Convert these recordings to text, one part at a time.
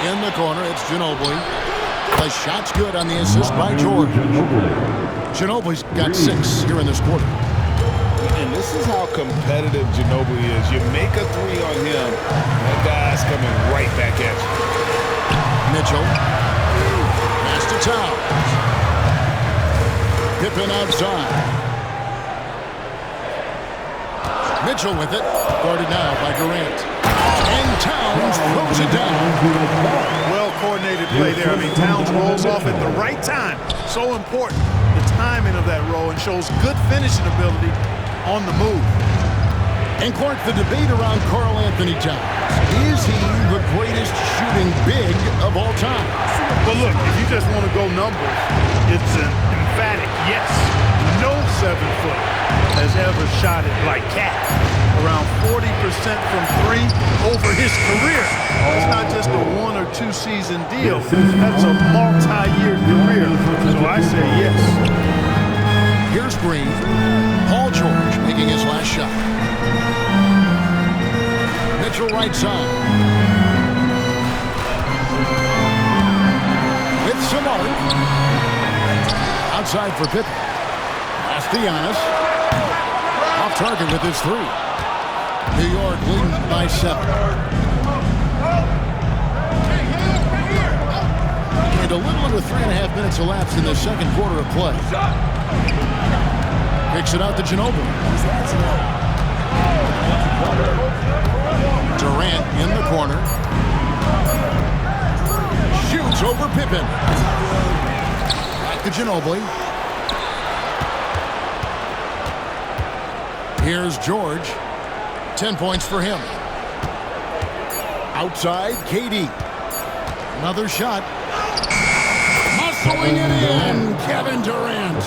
In the corner, it's Ginobili. The shot's good on the assist by George. Ginobili's got 6 here in this quarter. And this is how competitive Ginobili is. You make a 3 on him, that guy's coming right back at you. Mitchell. Pass to Towns. Pippen outside. Mitchell with it. Guarded now by Durant. And Towns throws it down. Well-coordinated play there. I mean, Towns rolls off at the right time. So important, the timing of that roll, and shows good finishing ability on the move. And Clark, the debate around Karl Anthony Towns. Is he the greatest shooting big of all time? Well, look, if you just want to go numbers, it's an emphatic yes. No 7-foot has ever shot it like Cat. Around 40% from 3 over his career. That's not just a 1 or 2 season deal. That's a multi-year career. So I say yes. Here's Green. Paul George making his last shot. Mitchell right side. With Samart. Outside for Pippen. Pass to Giannis. Off target with his 3. New York leading by 7. And a little under 3.5 minutes elapsed in the second quarter of play. Kicks it out to Ginobili. Durant in the corner. Shoots over Pippen. Back to Ginobili. Here's George. 10 points for him. Outside, KD. Another shot. Muscling it in, Kevin Durant.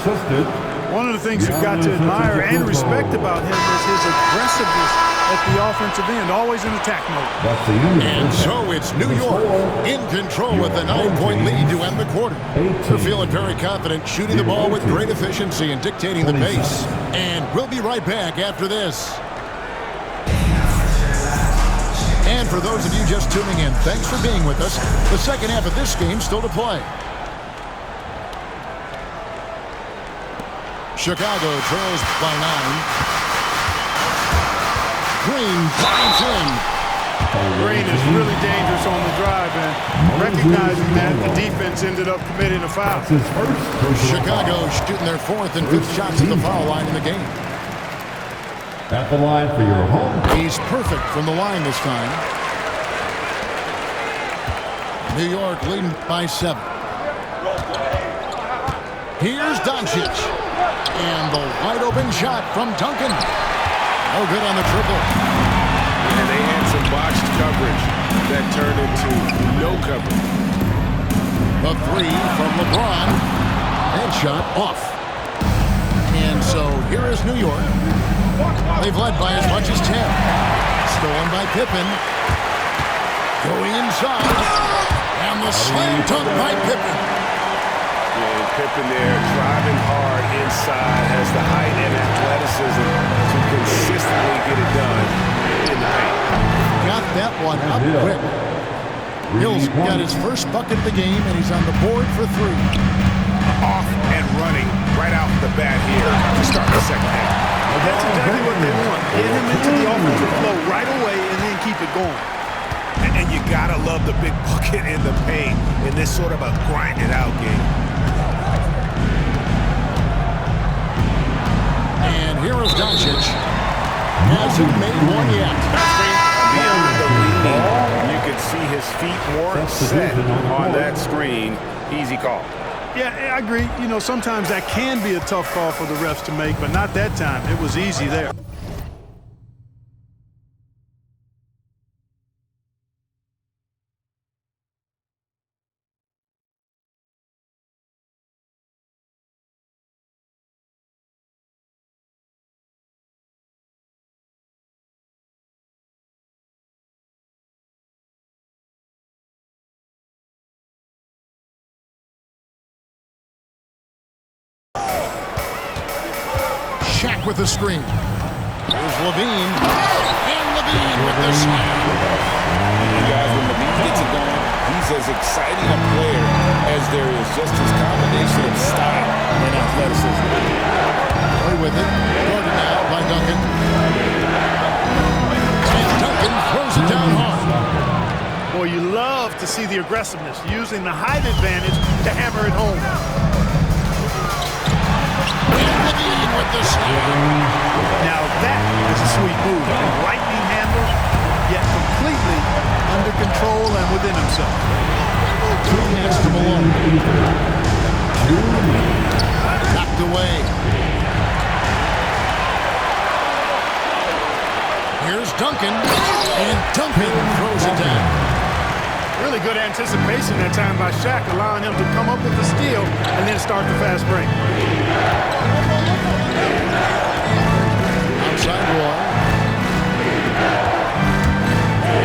One of the things you've got to admire and respect about him is his aggressiveness at the offensive end, always in attack mode. And so it's New York in control with the 9-point lead to end the quarter. They're feeling very confident, shooting the ball with great efficiency and dictating the pace. And we'll be right back after this. And for those of you just tuning in, thanks for being with us. The second half of this game still to play. Chicago trails by 9. Green finds in. Green is really dangerous on the drive, and recognizing that, the defense ended up committing a foul. Chicago shooting their 4th and 5th shots at the foul line in the game. At the line for your home. He's perfect from the line this time. New York leading by 7. Here's Doncic. And the wide-open shot from Duncan. No good on the triple. And they had some botched coverage that turned into no coverage. The 3 from LeBron. Headshot off. And so here is New York. They've led by as much as 10. Stolen by Pippen. Going inside. And the slam dunk by Pippen. Yeah, and Pippen there driving hard inside, has the height and athleticism to consistently get it done in the paint. Got that one up quick. Hill's got his first bucket of the game, and he's on the board for 3. Off and running right out the bat here to start the second half. That's exactly what they want. Get him into the offensive flow right away and then keep it going. And you gotta love the big bucket in the paint in this sort of a grinded-out game. And here is Doncic. Hasn't made one yet. Beyond the lead, you can see his feet weren't set on that screen. Easy call. Yeah, I agree. You know, sometimes that can be a tough call for the refs to make, but not that time. It was easy there. Shaq with the screen. Here's Levine. And Levine with the slam. You guys, when Levine gets it going, he's as exciting a player as there is, just his combination of style and athleticism. Play with it. Guarded now by Duncan. And Duncan throws it down hard. Boy, you love to see the aggressiveness, using the height advantage to hammer it home. And Levine with the steal. Now that is a sweet move. Lightning handle, yet completely under control and within himself. Pass to Malone. Knocked away. Here's Duncan. And Duncan throws it down. Really good anticipation that time by Shaq, allowing him to come up with the steal and then start the fast break. Outside Roy.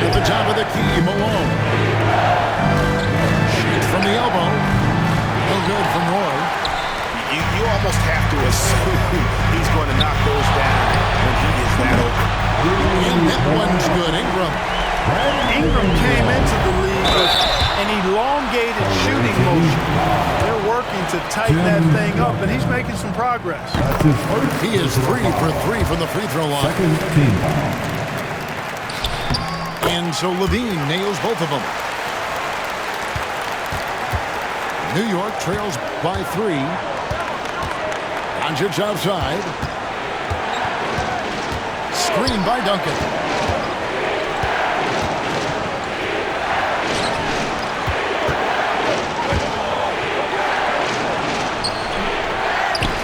At the top of the key, Malone. Shoots from the elbow. No good from Roy. You almost have to assume he's going to knock those down when he is that open. And that one's good. Ingram. Ingram came into the league with an elongated shooting motion. They're working to tighten that thing up, and he's making some progress. That's his first. He is 3 for 3 from the free throw line. Second team. And so Levine nails both of them. New York trails by 3. Doncic outside. Screen by Duncan.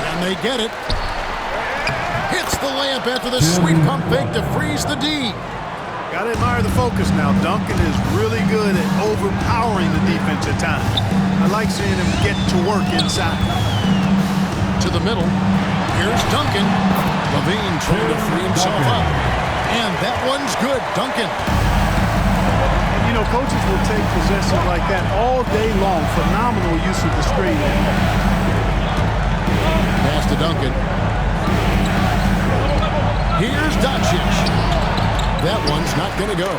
And they get it. Hits the layup after the sweet pump fake to freeze the D. Got to admire the focus now. Duncan is really good at overpowering the defense at times. I like seeing him get to work inside. To the middle. Here's Duncan. Levine trying to free himself up. And that one's good. Duncan. And, you know, coaches will take possessions like that all day long. Phenomenal use of the screen. Pass to Duncan. Here's Doncic. That one's not going to go.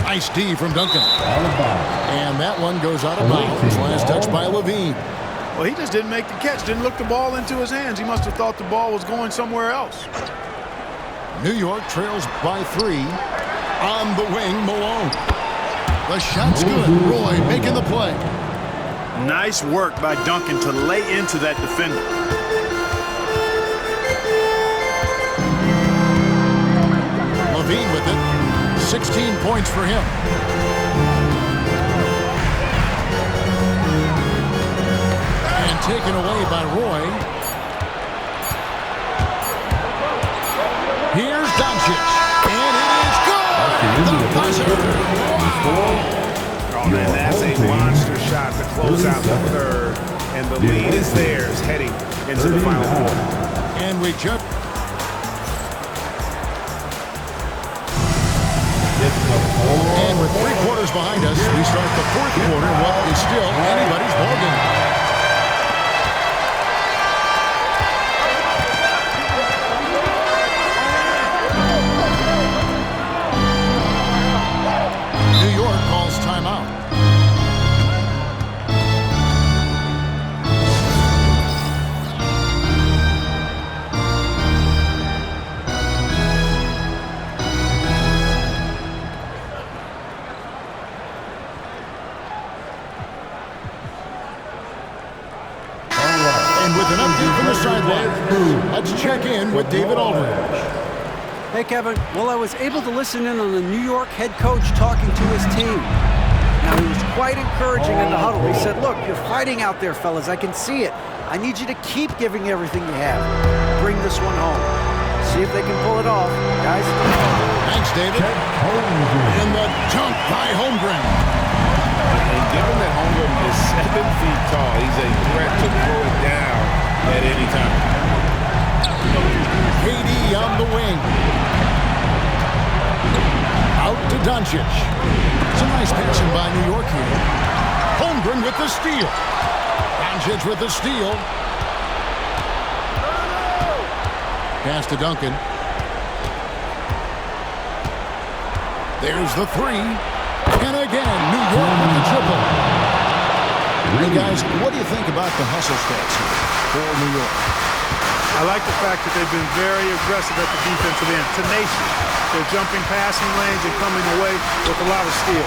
Nice D from Duncan. And that one goes out of bounds. Last touch by Levine. Well, he just didn't make the catch, didn't look the ball into his hands. He must have thought the ball was going somewhere else. New York trails by 3. On the wing, Malone. The shot's good. Roy making the play. Nice work by Duncan to lay into that defender. Levine with it. 16 points for him. And taken away by Roy. Here's Doncic. And it is good! The buzzer! Oh, man, that's a monster shot to close out the third. And the lead is theirs heading into the final quarter. And we just... And with 3 quarters behind us, we start the 4th quarter. What is still anybody's ballgame. New York calls timeout. And with an update from the sideline, let's check in with David Aldridge. Hey, Kevin. Well, I was able to listen in on the New York head coach talking to his team. Now, he was quite encouraging in the huddle. He said, look, you're fighting out there, fellas. I can see it. I need you to keep giving everything you have. Bring this one home. See if they can pull it off. Guys. Thanks, David. And the dunk by Holmgren. And given that Holmgren is 7 feet tall, he's a threat to throw it down at any time. KD on the wing. Out to Doncic. It's a nice passing by New York here. Holmgren with the steal. Doncic with the steal. Pass to Duncan. There's the 3. And again, New York with the triple. James, what do you think about the hustle stats here for New York? I like the fact that they've been very aggressive at the defensive end, tenacious. They're jumping passing lanes and coming away with a lot of steel.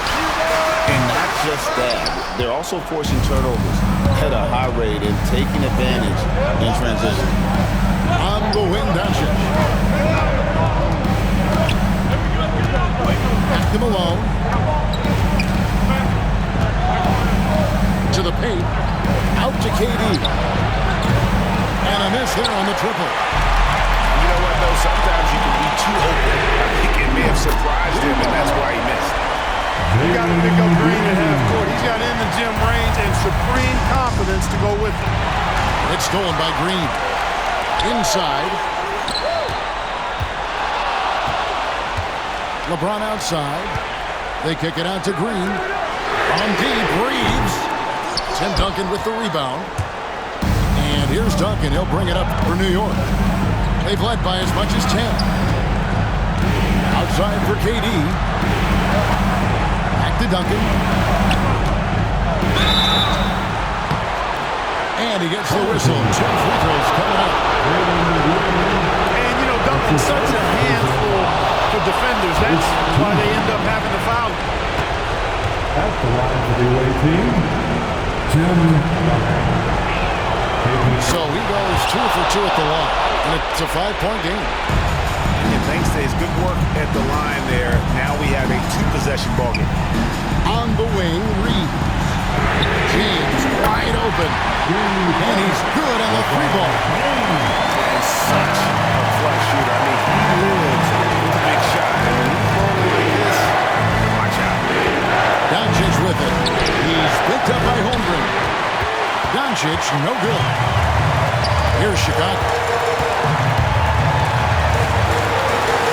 And not just that, they're also forcing turnovers at a high rate and taking advantage in transition. On the wing, Doncic. Back to Malone. To the paint. Out to KD. And a miss there on the triple. You know what, though? Sometimes you can be too open. I think it may have surprised him, and that's why he missed. You got to pick up Green at half court. He's got in the gym range and supreme confidence to go with it. It's stolen by Green. Inside. LeBron outside. They kick it out to Green. On deep, Reeves. Tim Duncan with the rebound. And here's Duncan. He'll bring it up for New York. They've led by as much as 10. Outside for KD. Back to Duncan. And he gets the whistle. 2 free throws coming up. And, you know, Duncan's such a handful for defenders. That's why they end up having to foul him. At the line for the away team, Tim Duncan. So he goes 2 for 2 at the line. And it's a 5-point game. And thanks to his good work at the line there, now we have a 2-possession ball game. On the wing, Reed. James wide open. And he's good on the 3-ball. And such a clutch shooter. I mean, he lives with a big shot. And when he's rolling like this, watch out. Doncic with it. He's picked up by Holmgren. Doncic, no good. Here's Chicago.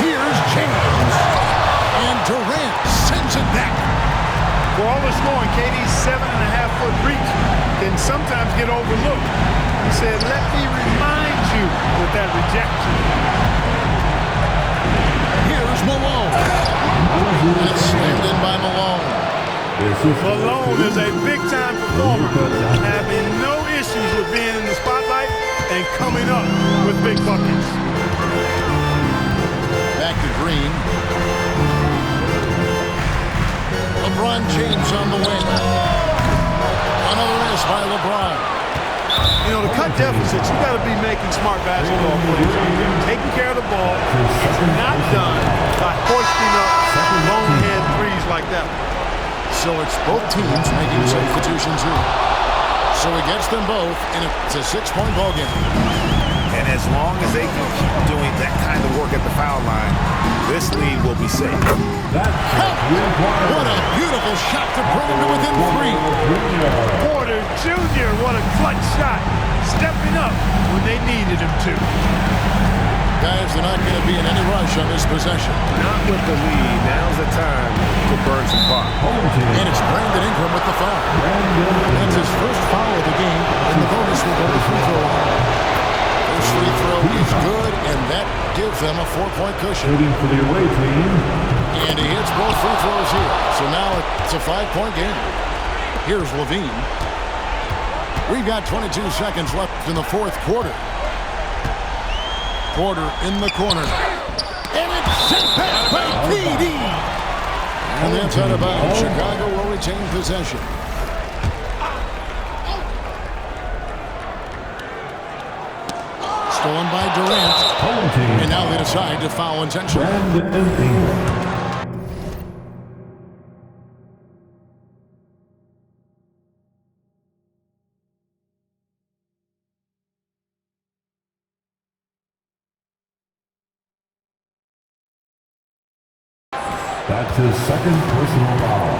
Here's James. And Durant sends it back. For all the scoring, KD's 7.5-foot reach can sometimes get overlooked. He said, let me remind you with that rejection. Here's Malone. And it's slammed in by Malone. Malone is a big-time performer, having no issues with being in the spotlight and coming up with big buckets. Back to Green. LeBron James on the wing. Another miss by LeBron. You know, to cut deficits, you got to be making smart basketball plays. Taking care of the ball. It's not done by hoisting up long-head threes like that. So it's both teams making substitutions here. So he gets them both, and it's a 6-point ball game. And as long as they can keep doing that kind of work at the foul line, this lead will be safe. What a beautiful shot to bring him to within 3. Porter Jr., what a clutch shot. Stepping up when they needed him to. Guys, they're not going to be in any rush on this possession. Not with the lead. Now's the time to burn some clock. And it's Brandon Ingram with the foul. That's his first foul of the game, and the bonus will go to free throw line. First free throw is good, and that gives them a 4-point cushion. Shooting for the away team. And he hits both free throws here. So now it's a 5-point game. Here's Levine. We've got 22 seconds left in the 4th quarter. Porter in the corner. And it's sent back by KD. And that's out of bounds. Chicago will retain possession. Stolen by Durant. And now they decide to foul intentionally. That's his second personal foul.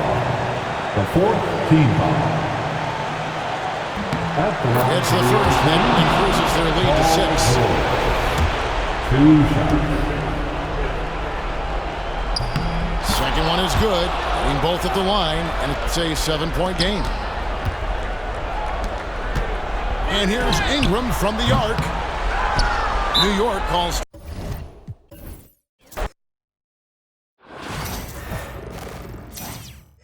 The 4th team foul. It's the first that increases their lead to 6. 2 shots. Second one is good. Hitting both at the line, and it's a 7-point game. And here's Ingram from the arc. New York calls